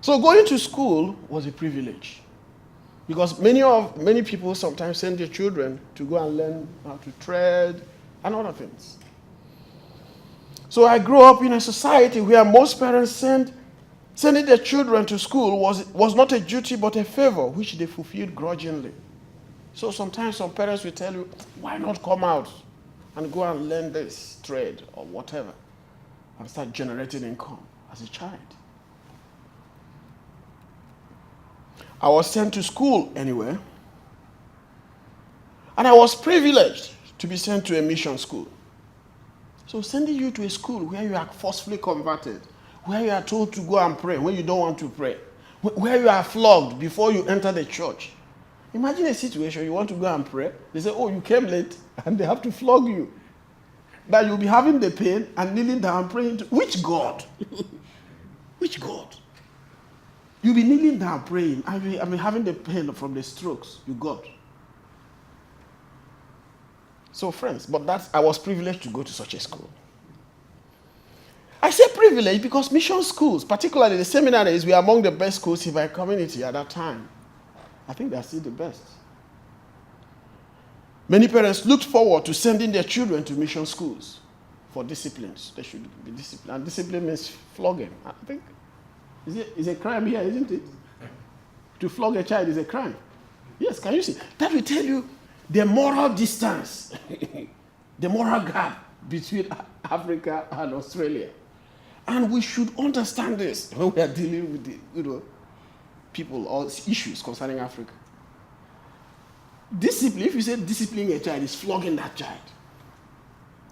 So going to school was a privilege. Because many people sometimes send their children to go and learn how to trade and other things. So I grew up in a society where most parents sending their children to school was not a duty but a favor which they fulfilled grudgingly. So sometimes some parents will tell you, why not come out and go and learn this trade or whatever and start generating income as a child. I was sent to school anyway, and I was privileged to be sent to a mission school. So sending you to a school where you are forcefully converted, where you are told to go and pray when you don't want to pray, where you are flogged before you enter the church. Imagine a situation, you want to go and pray, they say, oh, you came late, and they have to flog you. That you'll be having the pain and kneeling down praying to, which God? Which God? You'll be kneeling down praying, I mean having the pain from the strokes you got. So friends, but I was privileged to go to such a school. I say privileged because mission schools, particularly the seminaries, were among the best schools in my community at that time. I think they're still the best. Many parents looked forward to sending their children to mission schools for disciplines. They should be disciplined. And discipline means flogging. I think it's a crime here, isn't it? To flog a child is a crime. Yes, can you see? That will tell you the moral distance, the moral gap between Africa and Australia. And we should understand this when we are dealing with the people or issues concerning Africa. Discipline, if you say disciplining a child, is flogging that child.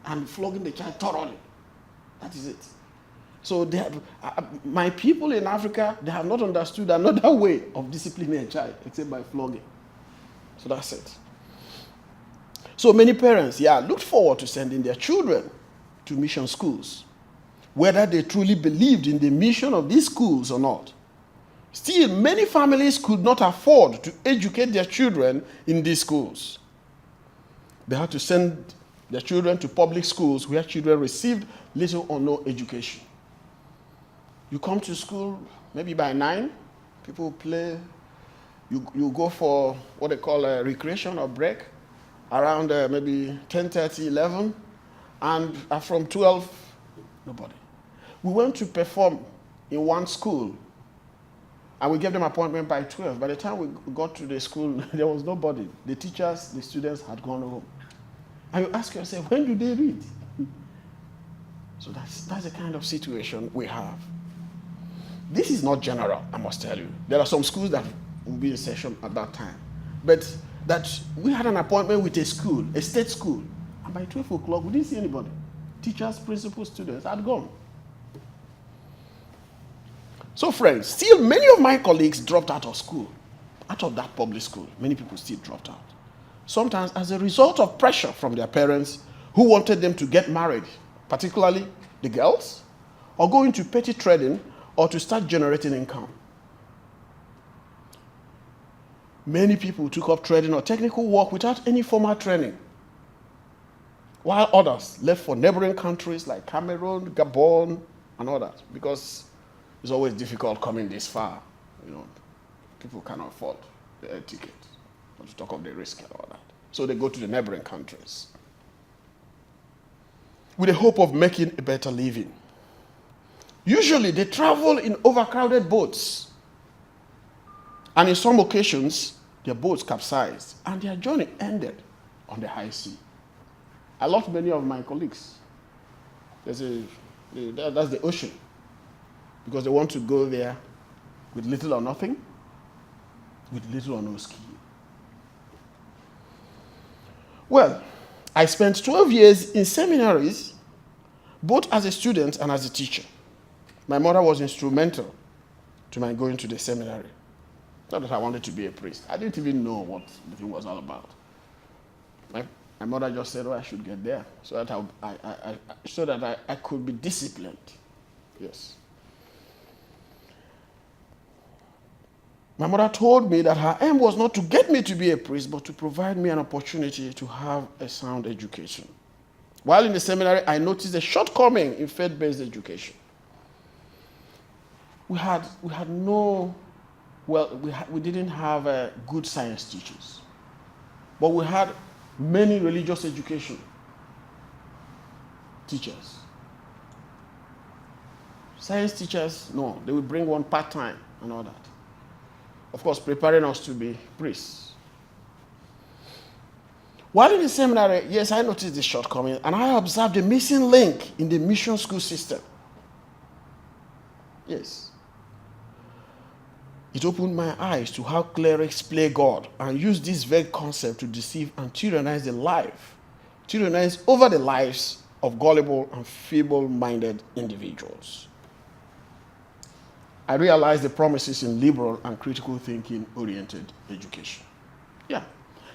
And flogging the child thoroughly. That is it. So my people in Africa, they have not understood another way of disciplining a child except by flogging. So that's it. So many parents, looked forward to sending their children to mission schools, whether they truly believed in the mission of these schools or not. Still, many families could not afford to educate their children in these schools. They had to send their children to public schools where children received little or no education. You come to school maybe by 9, people play, you go for what they call a recreation or break around maybe 10:30, 11, and from 12, nobody. We went to perform in one school, and we gave them appointment by 12. By the time we got to the school, there was nobody. The teachers, the students had gone home. And you ask yourself, when do they read? So that's the kind of situation we have. This is not general, I must tell you. There are some schools that will be in session at that time. But that we had an appointment with a school, a state school, and by 12 o'clock, we didn't see anybody. Teachers, principals, students had gone. So friends, still many of my colleagues dropped out of school, out of that public school. Many people still dropped out. Sometimes as a result of pressure from their parents who wanted them to get married, particularly the girls, or go into petty trading, or to start generating income. Many people took up trading or technical work without any formal training, while others left for neighboring countries like Cameroon, Gabon, and others, because it's always difficult coming this far. People cannot afford the air ticket, not to talk of the risk and all that. So they go to the neighboring countries with the hope of making a better living. Usually they travel in overcrowded boats, and in some occasions their boats capsized and their journey ended on the high sea. I lost many of my colleagues. That's the ocean, because they want to go there with little or nothing, with little or no skill. Well, I spent 12 years in seminaries, both as a student and as a teacher. My mother was instrumental to my going to the seminary. Not that I wanted to be a priest. I didn't even know what the thing was all about. My mother just said, I should get there so that I could be disciplined. Yes. My mother told me that her aim was not to get me to be a priest, but to provide me an opportunity to have a sound education. While in the seminary, I noticed a shortcoming in faith-based education. we had no, well, we didn't have good science teachers, but we had many religious education teachers. Science teachers, no, they would bring one part-time and all that. Of course, preparing us to be priests. While in the seminary, yes, I noticed the shortcoming, and I observed a missing link in the mission school system. Yes. It opened my eyes to how clerics play God and use this vague concept to deceive and tyrannize over the lives of gullible and feeble-minded individuals. I realized the promises in liberal and critical thinking-oriented education. Yeah.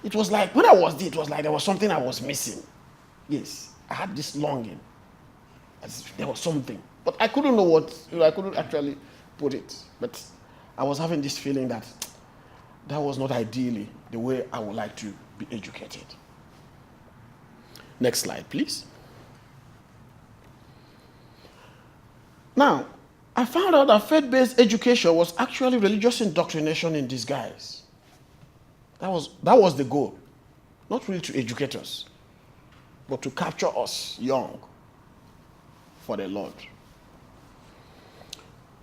It was like, when I was there, it was like there was something I was missing. Yes. I had this longing. There was something. But I couldn't know what, I couldn't actually put it. But I was having this feeling that was not ideally the way I would like to be educated. Next slide, please. Now, I found out that faith-based education was actually religious indoctrination in disguise. That was the goal. Not really to educate us, but to capture us young for the Lord.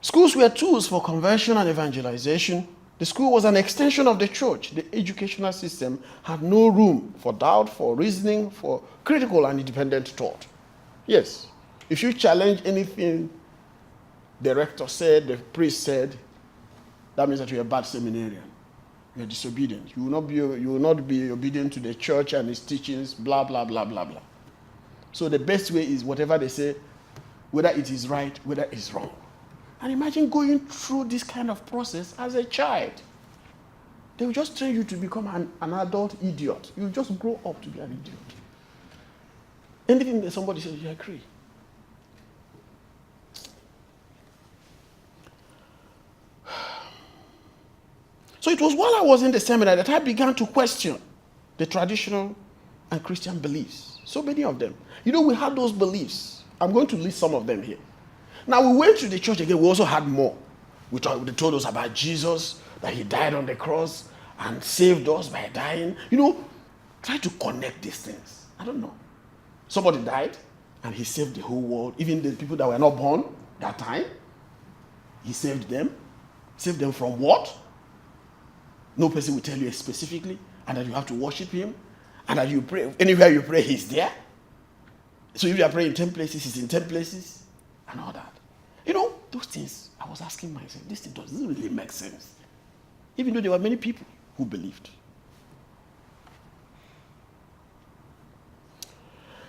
Schools were tools for conversion and evangelization. The school was an extension of the church. The educational system had no room for doubt, for reasoning, for critical and independent thought. Yes, if you challenge anything the rector said, the priest said, that means that you're a bad seminarian. You're disobedient. You will not be obedient to the church and its teachings, blah, blah, blah, blah, blah. So the best way is whatever they say, whether it is right, whether it's wrong. And imagine going through this kind of process as a child. They will just train you to become an adult idiot. You just grow up to be an idiot. Anything that somebody says, you agree. So it was while I was in the seminary that I began to question the traditional and Christian beliefs. So many of them. You know, we had those beliefs. I'm going to list some of them here. Now, we went to the church again. We also had more. They told us about Jesus, that he died on the cross and saved us by dying. You know, try to connect these things. I don't know. Somebody died and he saved the whole world, even the people that were not born that time. He saved them. Saved them from what? No person will tell you specifically, and that you have to worship him, and that you pray. Anywhere you pray, he's there. So if you are praying in 10 places, he's in 10 places, and all that. You know, those things, I was asking myself, this thing doesn't really make sense. Even though there were many people who believed.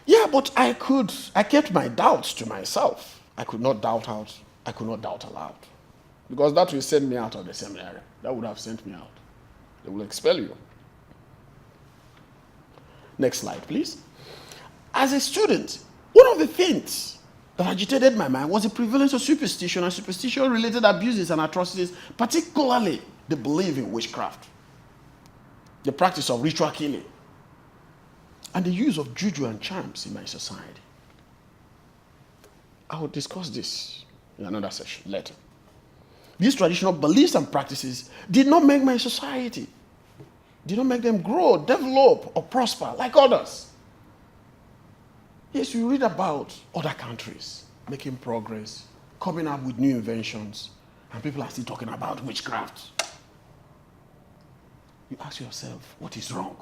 Yeah, but I kept my doubts to myself. I could not doubt aloud. Because that will send me out of the seminary. That would have sent me out. They will expel you. Next slide, please. As a student, one of the things that agitated my mind was the prevalence of superstition and superstition-related abuses and atrocities, particularly the belief in witchcraft, the practice of ritual killing, and the use of juju and charms in my society. I will discuss this in another session later. These traditional beliefs and practices did not make my society, did not make them grow, develop, or prosper like others. Yes, you read about other countries making progress, coming up with new inventions, and people are still talking about witchcraft. You ask yourself, what is wrong?